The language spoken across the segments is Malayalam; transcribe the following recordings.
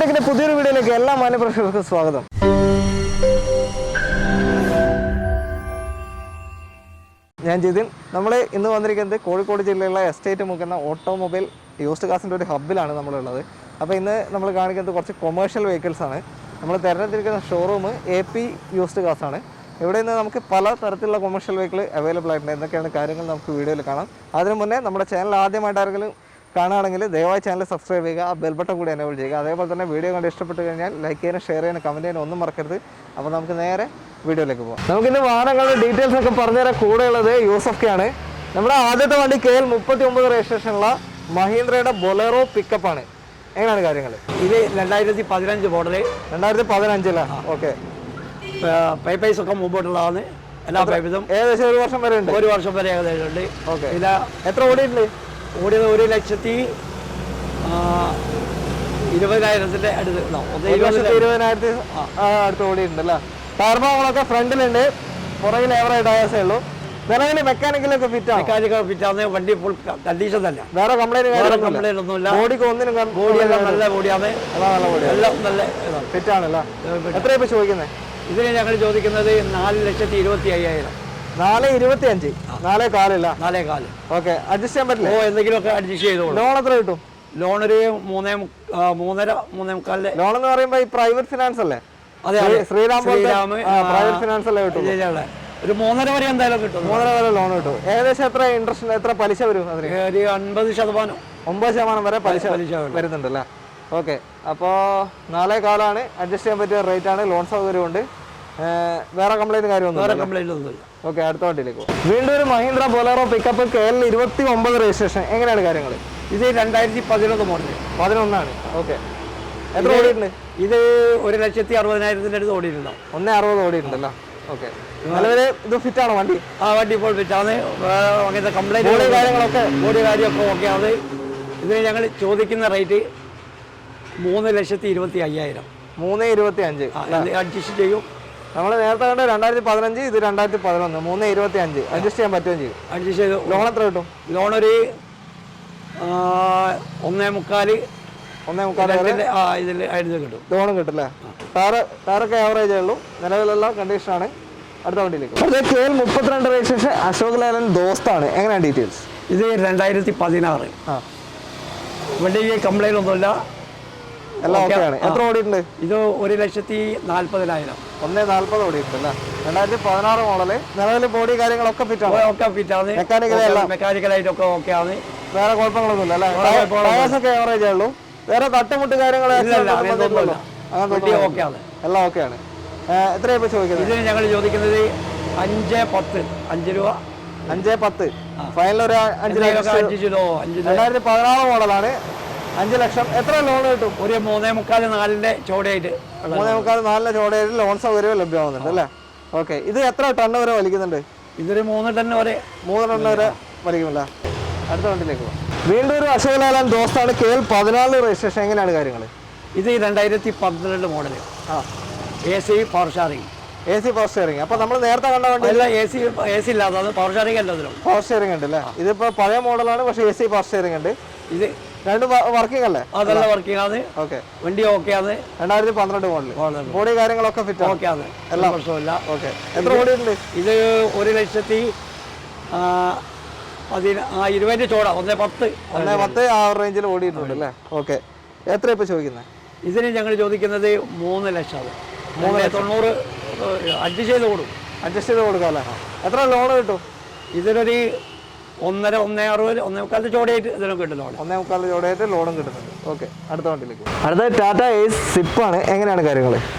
ടെക്കിന്റെ പുതിയൊരു വീഡിയോയിലേക്ക് എല്ലാ മാന്യപ്രേക്ഷകർക്കും സ്വാഗതം. ഞാൻ ജിതിൻ. നമ്മൾ ഇന്ന് വന്നിരിക്കുന്നത് കോഴിക്കോട് ജില്ലയിലെ എസ്റ്റേറ്റ് മുക്കുന്ന ഓട്ടോമൊബൈൽ യൂസ്ഡ് കാസിൻ്റെ ഒരു ഹബ്ബിലാണ് നമ്മളുള്ളത്. അപ്പോൾ ഇന്ന് നമ്മൾ കാണിക്കുന്നത് കുറച്ച് കൊമേഴ്ഷ്യൽ വെഹിക്കിൾസാണ്. നമ്മൾ തിരഞ്ഞെടുത്തിരിക്കുന്ന ഷോറൂം AP യൂസ്ഡ് കാസാണ്. ഇവിടെ നിന്ന് നമുക്ക് പല തരത്തിലുള്ള കൊമേഴ്ഷ്യൽ വെഹിക്കിൾ അവൈലബിൾ ആയിട്ടുണ്ട്. എന്തൊക്കെയാണ് കാര്യങ്ങൾ നമുക്ക് വീഡിയോയിൽ കാണാം. അതിനു മുന്നേ നമ്മുടെ ചാനൽ ആദ്യമായിട്ട് ആരെങ്കിലും കാണുകയാണെങ്കിൽ ദയവായി ചാനൽ സബ്സ്ക്രൈബ് ചെയ്യുക, ആ ബെൽ ബട്ടൺ കൂടി എനേബിൾ ചെയ്യുക. അതേപോലെ തന്നെ വീഡിയോ കണ്ട് ഇഷ്ടപ്പെട്ട് കഴിഞ്ഞാൽ ലൈക്ക് ചെയ്യാനും ഷെയർ ചെയ്യാനും കമൻറ്റ് ചെയ്യാനും ഒന്നും മറക്കരുത്. അപ്പോൾ നമുക്ക് നേരെ വീഡിയോയിലേക്ക് പോകാം. നമുക്കിന്ന് വാഹനങ്ങളുടെ ഡീറ്റെയിൽസ് ഒക്കെ പറഞ്ഞുതരാൻ കൂടെയുള്ളത് യൂസഫ് ആണ്. നമ്മുടെ ആദ്യത്തെ വണ്ടി KL 39 രജിസ്ട്രേഷനുള്ള മഹീന്ദ്രയുടെ ബൊലേറോ പിക്കപ്പാണ്. എങ്ങനെയാണ് കാര്യങ്ങൾ? ഇത് 2015 മോഡല്. 2015 ഓക്കെ. പൈപ്പൈസ് ഒക്കെ മുമ്പോട്ടുള്ളതാണ്. എല്ലാ പൈപ്പും ഏകദേശം ഒരു വർഷം വരെ ഉണ്ട്. ഒരു വർഷം വരെ ഏകദേശം ഉണ്ട്. ഓക്കെ. ഇത് എത്ര ഓടിയിട്ടുണ്ട്? ഓടിയത് 1,20,000 അടുത്ത് ഉണ്ടാവും. 1,20,000 അടുത്ത് ഓടിയിട്ടുണ്ട് അല്ലേ? ടയർ ഭാഗങ്ങളൊക്കെ ഫ്രണ്ടിലുണ്ട്, പുറകിൽ ഏവറേജ് ടയേഴ്സേ ഉള്ളൂ. നിലവിൽ മെക്കാനിക്കലൊക്കെ ഫിറ്റാണ്. മെക്കാനിക്കൽ ഫിറ്റാണ്. വണ്ടി ഫുൾ കണ്ടീഷൻ തന്നെ. വേറെ കംപ്ലൈന്റ് ഒന്നുമില്ല. ബോഡിക്ക് ഒന്നിനും ബോഡിയെല്ലാം നല്ല ബോഡിയാണ്. എല്ലാം നല്ല ഫിറ്റാണല്ലോ. എത്ര ഇപ്പൊ ചോദിക്കുന്നത്? ഇതിന് ഞങ്ങൾ ചോദിക്കുന്നത് 4,25,000. 4,25. 4,4. 4,4. ഓക്കെ. അഡ്ജസ്റ്റ് ചെയ്യാൻ പറ്റില്ല? എന്തെങ്കിലുമൊക്കെ അഡ്ജസ്റ്റ് ചെയ്തോളൂ. ലോൺ എത്ര കിട്ടും? ലോൺ ഒരു 3.5 ലോൺ എന്ന് പറയുമ്പോൾ ഈ പ്രൈവറ്റ് ഫിനാൻസ് അല്ലേ? അതെ, ശ്രീരാം പ്രൈവറ്റ് ഫിനാൻസ് അല്ലേ കിട്ടും? ഒരു 3.5 വരെ എന്തായാലും കിട്ടും. 3.5 വരെ ലോൺ കിട്ടും. ഏകദേശം എത്ര ഇൻട്രസ്റ്റ്, എത്ര പലിശ വരും? അതിന് ഒരു 50%, 9% വരെ പലിശ വരുന്നുണ്ടല്ലേ? ഓക്കെ. അപ്പോൾ 4,4 അഡ്ജസ്റ്റ് ചെയ്യാൻ പറ്റിയ റേറ്റ് ആണ്. ലോൺ സൗകര്യമുണ്ട്. വേറെ കംപ്ലൈന്റ് കാര്യമൊന്നും. ഓക്കെ. അടുത്ത വണ്ടിയിലേക്ക് പോകും. വീണ്ടും ഒരു Mahindra Bolero pickup KL 29 registration. എങ്ങനെയാണ് കാര്യങ്ങൾ? ഇത് 2011 മോഡൽ. 11 ഓക്കെ. എത്ര ഓടിയിട്ടുണ്ട്? ഇത് 1,60,000 അടുത്ത് ഓടിയിട്ടുണ്ടാവും. 1,60 ഓടിയിട്ടുണ്ടല്ലോ. ഓക്കെ. നിലവിൽ ഇത് ഫിറ്റ് ആണോ വണ്ടി? ആ വണ്ടി ഇപ്പോൾ ഫിറ്റാണ്. അങ്ങനത്തെ കംപ്ലൈന്റ് കാര്യങ്ങളൊക്കെ ഓക്കെ ആണ്. ഇതിന് ഞങ്ങൾ ചോദിക്കുന്ന റേറ്റ് 3,25,000. 3,25. അഡ്ജസ്റ്റ് ചെയ്യും. നമ്മൾ നേരത്തെ കണ്ട 2015, ഇത് 2011. 3,25 അഡ്ജസ്റ്റ് ചെയ്യാൻ പറ്റുകയും ചെയ്യും. അഡ്ജസ്റ്റ് ചെയ്തു. ലോൺ എത്ര കിട്ടും? ലോൺ ഒരു 1.25 ഇതിൽ ആയിരുന്നു കിട്ടും. ലോണും കിട്ടില്ലേ? ടയറൊക്കെ ആവറേജേ ഉള്ളൂ. നിലവിലുള്ള കണ്ടീഷനാണ്. അടുത്ത വണ്ടിയിലേക്ക്. അടുത്ത KL 32 രജിസ്ട്രേഷൻ അശോക് ലേലൻ ദോസ്താണ്. എങ്ങനെയാണ് ഡീറ്റെയിൽസ്? ഇത് 2016. വണ്ടിക്ക് കംപ്ലൈന്റ് ഒന്നുമില്ല. എല്ലാം ഓക്കെയാണ്. എത്ര ഓടിയിട്ടുണ്ട്? ഇത് 1,40,000. 1,40 ഓടിയിട്ടുണ്ടല്ലേ? 2016 മോഡല്. നിലവിൽ ബോഡി കാര്യങ്ങളൊക്കെ ഫിറ്റാണ്. ഒക്കെ ഫിറ്റാണ്. മെക്കാനിക്കലായിട്ടൊക്കെ ഓക്കെ ആണ്. വേറെ കുഴപ്പങ്ങളൊന്നുമില്ല അല്ലേ? ടയേഴ്സൊക്കെ ആവറേജേ ഉള്ളൂ. വേറെ തട്ടുമുട്ട് കാര്യങ്ങൾ എല്ലാം ഓക്കെയാണ്. എത്രയാ ഇപ്പൊ ചോദിക്കുന്നത്? ഇതിന് ഞങ്ങൾ ചോദിക്കുന്നത് 5,10. 5 രൂപ. 5,10. ഫൈനൽ ഒരു 5 ലക്ഷം. 2016 മോഡലാണ്. 5 ലക്ഷം. എത്ര ലോൺ കിട്ടും? ഒരു 3.25-4 ചോടയായിട്ട്. 3.25-4 ചോടയായിട്ട് ലോൺ സൗകര്യം ലഭ്യമാകുന്നുണ്ട് അല്ലേ? ഓക്കെ. ഇത് എത്ര ടണ്ണ് വരെ വലിക്കുന്നുണ്ട്? ഇതൊരു 3 ടൺ വരെ. 3 ടണ്ണ് വരെ വലിക്കുമല്ല. അടുത്ത വണ്ടിയിലേക്ക് പോകാം. വീണ്ടും ഒരു അശോക് ലേലൻ ദോസ്താണ്. KL 14 registration. എങ്ങനെയാണ് കാര്യങ്ങൾ? ഇത് 2012 model. AC power sharing. AC power steering. അപ്പൊ നമ്മൾ നേരത്തെ കണ്ട വണ്ടി അല്ല, AC ഇല്ലാതെ പവർ ഷെയറിംഗ് അല്ല. പവർ സ്റ്റിയറിംഗ് ഉണ്ട് അല്ലേ? ഇതിപ്പോ പഴയ മോഡലാണ്, പക്ഷേ AC പവർ സ്റ്റിയറിംഗ് ഉണ്ട്. ഇത് രണ്ടും വർക്കിംഗ് അല്ലേ? അതല്ല, വർക്കിംഗ് ആണ്. ഓക്കെ. വണ്ടി ഓക്കെ ആണ്. 2012 മോഡൽ. ബോഡി കാര്യങ്ങളൊക്കെ ഫിറ്റ് ഓക്കെ ആണ്. എല്ലാ പ്രശ്നമില്ല. ഓക്കെ. എത്ര ഓടിയിട്ടുണ്ട്? ഇത് 1,20,000 ചോട. 1.10. 1.10 ആ റേഞ്ചിൽ ഓടിയിട്ടുണ്ട് അല്ലേ? ഓക്കെ. എത്ര ഇപ്പൊ ചോദിക്കുന്നത്? ഇതിന് ഞങ്ങൾ ചോദിക്കുന്നത് 3 ലക്ഷം. 390 അഡ്ജസ്റ്റ് ചെയ്ത് കൊടുക്കും. അഡ്ജസ്റ്റ് ചെയ്ത് കൊടുക്കാം അല്ലേ? എത്ര ലോൺ കിട്ടും? ഇതിനൊരു 1.60, 1.25 ചോടയായിട്ട് ഇതിനൊക്കെ കിട്ടും. ലോൺ 1.25 ചോടയായിട്ട് ലോണും കിട്ടുന്നുണ്ട്. ഓക്കെ. അടുത്ത വണ്ടിയിലേക്ക്. അടുത്ത ടാറ്റ ഏസ് സിപ്പാണ്. എങ്ങനെയാണ് കാര്യങ്ങൾ?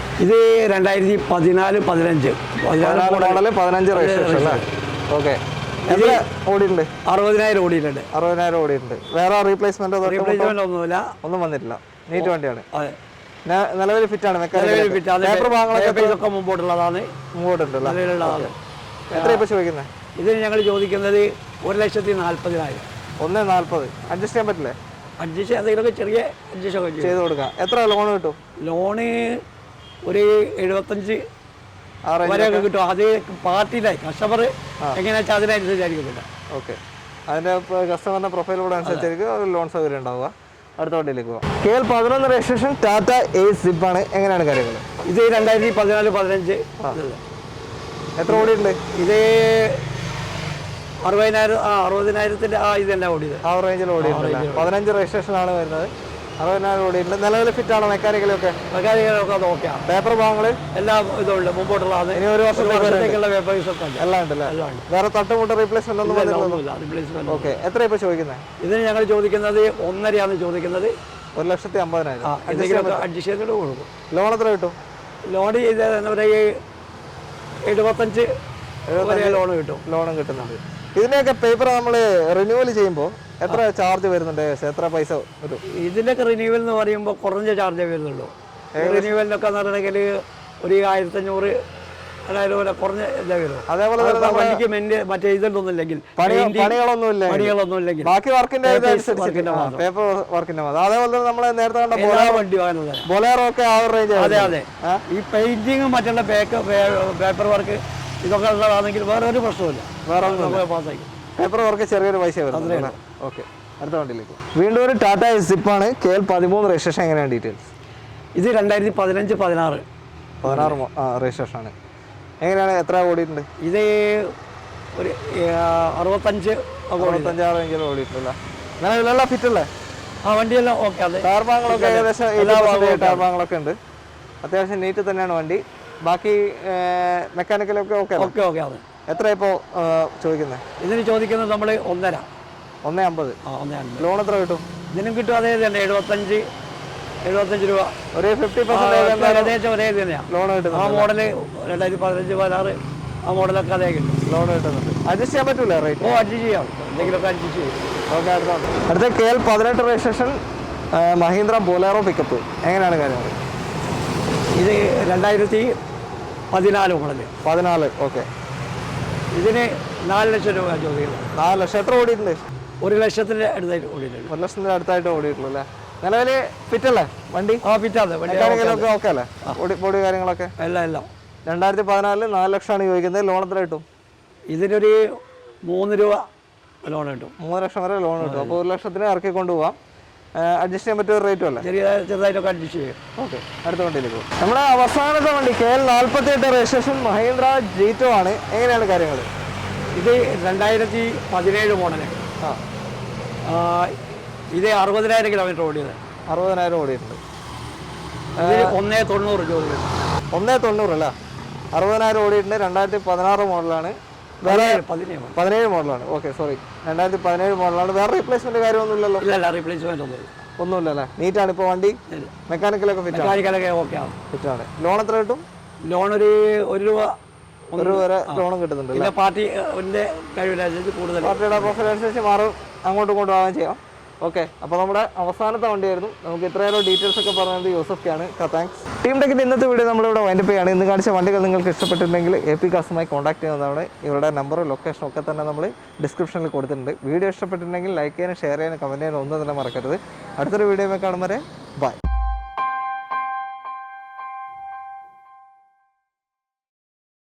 ഇത് 2014-15 മോഡല്. 15 രജിസ്ട്രേഷൻ അല്ലേ? ഓക്കെ. എത്ര ഓടിയിട്ടുണ്ട്? 60,000 ഓടിയിട്ടുണ്ട്. 60,000 ഓടിയിട്ടുണ്ട്. വേറെ റീപ്ലേസ്മെന്റ് ഒന്നുമില്ല. ഒന്നും വന്നിട്ടില്ല. നീറ്റ് വണ്ടിയാണ്. അതെ. നിലവിൽ ഫിറ്റാണ്. മെക്കാനിക്കൽ മുമ്പോട്ടുള്ളതാണ്. മുമ്പോട്ടുണ്ടല്ലോ. എത്ര ഇപ്പൊ ചോദിക്കുന്നത്? ഇതിന് ഞങ്ങൾ ചോദിക്കുന്നത് 1,40,000. 1.40. അഡ്ജസ്റ്റ് ചെയ്യാൻ പറ്റില്ലേ? അഡ്ജസ്റ്റ് എന്തെങ്കിലുമൊക്കെ ചെറിയ അഡ്ജസ്റ്റ് ഒക്കെ ചെയ്ത് കൊടുക്കാം. എത്ര ലോൺ കിട്ടും? ലോണ് ഒരു 75 വരെയൊക്കെ കിട്ടും. അത് പാർട്ടിയിലായി കസ്റ്റമർ എങ്ങനെയാ വെച്ചാൽ അതിനനുസരിച്ചായിരിക്കും. ഓക്കെ. അതിന്റെ കസ്റ്റമറിന്റെ പ്രൊഫൈൽ കൂടെ അനുസരിച്ചായിരിക്കും ലോൺ സൗകര്യം ഉണ്ടാവുക. അടുത്ത വണ്ടിയിലേക്ക് പോകാം. KL 11 രജിസ്ട്രേഷൻ ടാറ്റ എയ്സ് സിപ്പാണ്. എങ്ങനെയാണ് കാര്യങ്ങൾ? ഇത് 2014-15. എത്ര ഓടിയിട്ടുണ്ട്? ഇത് 60,000 ഇത് തന്നെ ഓടിയത്. ആ റേഞ്ചിൽ ഓടിയിട്ടുണ്ട്. 15 രജിസ്ട്രേഷനാണ് വരുന്നത്. 60,000 ഓടിയിട്ടുണ്ട്. നിലവിൽ ഫിറ്റാണോ മെക്കാനിക്കലൊക്കെ? മെക്കാനിക്കലൊക്കെ അത് ഓക്കെയാണ്. പേപ്പർ ഭാഗങ്ങൾ എല്ലാം ഇതുണ്ട്. മുമ്പോട്ടുള്ള ഇനി ഒരു വർഷത്തേക്കുള്ള പേപ്പേഴ്സ് ഒക്കെ ഉണ്ട്. എല്ലാം ഉണ്ടല്ലേ? വേറെ തട്ടുമുട്ട റീപ്ലേസ്മെന്റ് ഒന്നും വന്നിട്ടില്ല. റീപ്ലേസ്മെന്റ്. ഓക്കെ. എത്ര ഇപ്പോൾ ചോദിക്കുന്നത്? ഇതിന് ഞങ്ങൾ ചോദിക്കുന്നത് 1.5 ചോദിക്കുന്നത്. 1,50,000. എന്തെങ്കിലും അഡ്ജസ്റ്റ് ചെയ്തിട്ട് കൊടുക്കും. ലോൺ എത്ര കിട്ടും? ലോൺ ചെയ്ത് എന്താ പറയുക 75 ലോൺ കിട്ടും. ലോണും കിട്ടുന്നുണ്ട്. ഇതിൻ്റെയൊക്കെ പേപ്പർ നമ്മൾ റിന്യൂവൽ ചെയ്യുമ്പോൾ എത്ര ചാർജ് വരുന്നുണ്ട്? എത്ര പൈസ വരും? ഇതിൻ്റെയൊക്കെ റിന്യൂവൽ എന്ന് പറയുമ്പോൾ കുറഞ്ഞ ചാർജേ വരുന്നുള്ളൂ. റിന്യൂവലിനൊക്കെ എന്ന് പറഞ്ഞിട്ടുണ്ടെങ്കിൽ ഒരു 1,500 പോലെ കുറഞ്ഞ ഇതേ വരും. അതേപോലെ വണ്ടിക്ക് മറ്റേ ഇതൊന്നും ഇല്ലെങ്കിൽ പണികളൊന്നും ഇല്ലെങ്കിൽ ബാക്കി വർക്കിന്റെ പേപ്പർ വർക്കിന്റെ അതേപോലെ തന്നെ നമ്മൾ നേരത്തെ കണ്ട വണ്ടി വാങ്ങുന്നത് ബൊലേറോ ഒക്കെ ആ റേഞ്ച്. അതെ അതെ. ഈ പെയിന്റിങ്ങും മറ്റുള്ള പേപ്പർ വർക്ക് ഇതൊക്കെ ഉള്ളതാണെങ്കിൽ വേറെ ഒരു പ്രശ്നമില്ല. വേറെ പാസ്സായി. പേപ്പർ വർക്ക് ചെറിയൊരു പൈസ വരുന്നത്. ഓക്കെ. അടുത്ത വണ്ടിയിലേക്ക് വീണ്ടും ഒരു ടാറ്റ സിപ്പാണ്. KL 13 registration. എങ്ങനെയാണ് ഡീറ്റെയിൽസ്? ഇത് 2015-16 രജിസ്ട്രേഷൻ ആണ്. എങ്ങനെയാണ്? എത്ര ഓടിയിട്ടുണ്ട്? ഇത് ഒരു 65 റേഞ്ചിൽ ഓടിയിട്ടില്ല. നിലവിലുള്ള ഫിറ്റ് അല്ലേ? ആ വണ്ടിയെല്ലാം ഓക്കെ. അതെ. ടയർ ഭാഗങ്ങളൊക്കെ ഏകദേശം ടയർ ഭാഗങ്ങളൊക്കെ ഉണ്ട്. അത്യാവശ്യം നീറ്റ് തന്നെയാണ് വണ്ടി. ബാക്കി മെക്കാനിക്കലൊക്കെ ഓക്കെ ഓക്കെ ഓക്കെ. അതെ. എത്ര ഇപ്പോൾ ചോദിക്കുന്നത്? ഇതിന് ചോദിക്കുന്നത് നമ്മൾ 1.5. 1.50. 1.50. ലോൺ എത്ര കിട്ടും? ഇതിനും കിട്ടും അതേ തന്നെ 75 രൂപ. ഒരു 50% ഏകദേശം ഒരേ തന്നെയാണ് ലോൺ കിട്ടുന്നത്. ആ മോഡല് 2015-16 ആ മോഡലൊക്കെ അതേ കിട്ടും. ലോൺ കിട്ടുന്നുണ്ട്. അഡ്ജസ്റ്റ് ചെയ്യാൻ പറ്റൂല റേറ്റ്? അഡ്ജസ്റ്റ് ചെയ്യാം. എന്തെങ്കിലുമൊക്കെ അഡ്ജസ്റ്റ് ചെയ്യും. ഓക്കെ. അടുത്ത KL 18 registration Mahindra Bolero pickup. എങ്ങനെയാണ് കാര്യങ്ങൾ? ഇത് 2014 മോഡല്. 14. ഓക്കെ. ഇതിന് 4 ലക്ഷം രൂപ ചോദിക്കുന്നത്. 4 ലക്ഷം. എത്ര ഓടിയിട്ടുണ്ട്? 1 ലക്ഷത്തിൻ്റെ അടുത്തായിട്ട് ഓടിയിട്ടുണ്ട്. 1 ലക്ഷത്തിൻ്റെ അടുത്തായിട്ട് ഓടിയിട്ടുള്ളൂ അല്ലേ? നിലവിൽ ഫിറ്റ് അല്ലേ വണ്ടി? ഫിറ്റാതെ. മെക്കാനിക്കലൊക്കെ ഓക്കെ അല്ലേ? ബോഡി കാര്യങ്ങളൊക്കെ എല്ലാം 2014 4 ലക്ഷമാണ് ചോദിക്കുന്നത്. ലോൺ എത്ര കിട്ടും? ഇതിനൊരു 3 രൂപ ലോൺ കിട്ടും. 3 ലക്ഷം വരെ ലോൺ കിട്ടും. അപ്പോൾ 1 ലക്ഷത്തിന് ഇറക്കി കൊണ്ടുപോകാം. അഡ്ജസ്റ്റ് ചെയ്യാൻ പറ്റിയ റേറ്റും അല്ലേ? ചെറുതായിട്ടൊക്കെ അഡ്ജസ്റ്റ് ചെയ്യും. ഓക്കെ. അടുത്ത വണ്ടിയിലേക്ക് പോകും. നമ്മുടെ അവസാനത്തെ വണ്ടി KL 48 രജിസ്ട്രേഷൻ മഹീന്ദ്ര G2 ആണ്. എങ്ങനെയാണ് കാര്യങ്ങൾ? ഇത് 2017 മോഡല്. ഇത് 60,000 കിലോമീറ്റർ ഓടിയത്. 60,000 ഓടിയിട്ടുണ്ട്. ഇത് 1.90 ചോദിക്കുന്നത്. 1.90 അല്ല, 60,000 ഓടിയിട്ടുണ്ട്. 2016 മോഡലാണ്. വേറെ 17 മോഡലാണ്. ഓക്കെ, സോറി, 2017 മോഡലാണ്. വേറെ റീപ്ലേസ്മെന്റ് കാര്യമൊന്നുമില്ലല്ലോ? ഇല്ല, റീപ്ലേസ്മെന്റ് ഒന്നുമില്ല അല്ലേ? നീറ്റാണ് ഇപ്പോൾ വണ്ടി. മെക്കാനിക്കലൊക്കെ മെക്കാനിക്കലൊക്കെ ഓക്കെ ആണ്. ഫിറ്റാണ്. ലോൺ എത്ര കിട്ടും? ലോൺ ഒരു 1 രൂപ വരെ ലോണും കിട്ടുന്നുണ്ട്. പിന്നെ പാർട്ടിന്റെ കഴിവിനനുസരിച്ച് കൂടുതൽ പാർട്ടിയുടെ പ്രൊഫൈൽ അനുസരിച്ച് മാറും, അങ്ങോട്ടും ഇങ്ങോട്ടും ആവാൻ ചെയ്യാം. ഓക്കെ, അപ്പോൾ നമ്മുടെ അവസാനത്തെ വണ്ടിയായിരുന്നു. നമുക്ക് ഇത്രയേറെ ഡീറ്റെയിൽസ് ഒക്കെ പറഞ്ഞത് യൂസഫ്ക്കാണ്. താങ്ക്സ്. ടീം ടെക്കിൻ്റെ ഇന്നത്തെ വീഡിയോ നമ്മളിവിടെ വൈൻഡപ്പ് ചെയ്യാണ്. ഇന്ന് കാണിച്ച വണ്ടികൾ നിങ്ങൾക്ക് ഇഷ്ടപ്പെട്ടിട്ടുണ്ടെങ്കിൽ AP കാർസുമായി കോൺടാക്ട് ചെയ്യുന്നതാണ്. ഇവരുടെ നമ്പറും ലൊക്കേഷനും ഒക്കെ തന്നെ നമ്മൾ ഡിസ്ക്രിപ്ഷനിൽ കൊടുത്തിട്ടുണ്ട്. വീഡിയോ ഇഷ്ടപ്പെട്ടിട്ടുണ്ടെങ്കിൽ ലൈക്ക് ചെയ്യാനും ഷെയർ ചെയ്യാനും കമൻറ്റ് ചെയ്യാനും ഒന്നും തന്നെ മറക്കരുത്. അടുത്തൊരു വീഡിയോ കാണും വരെ ബൈ.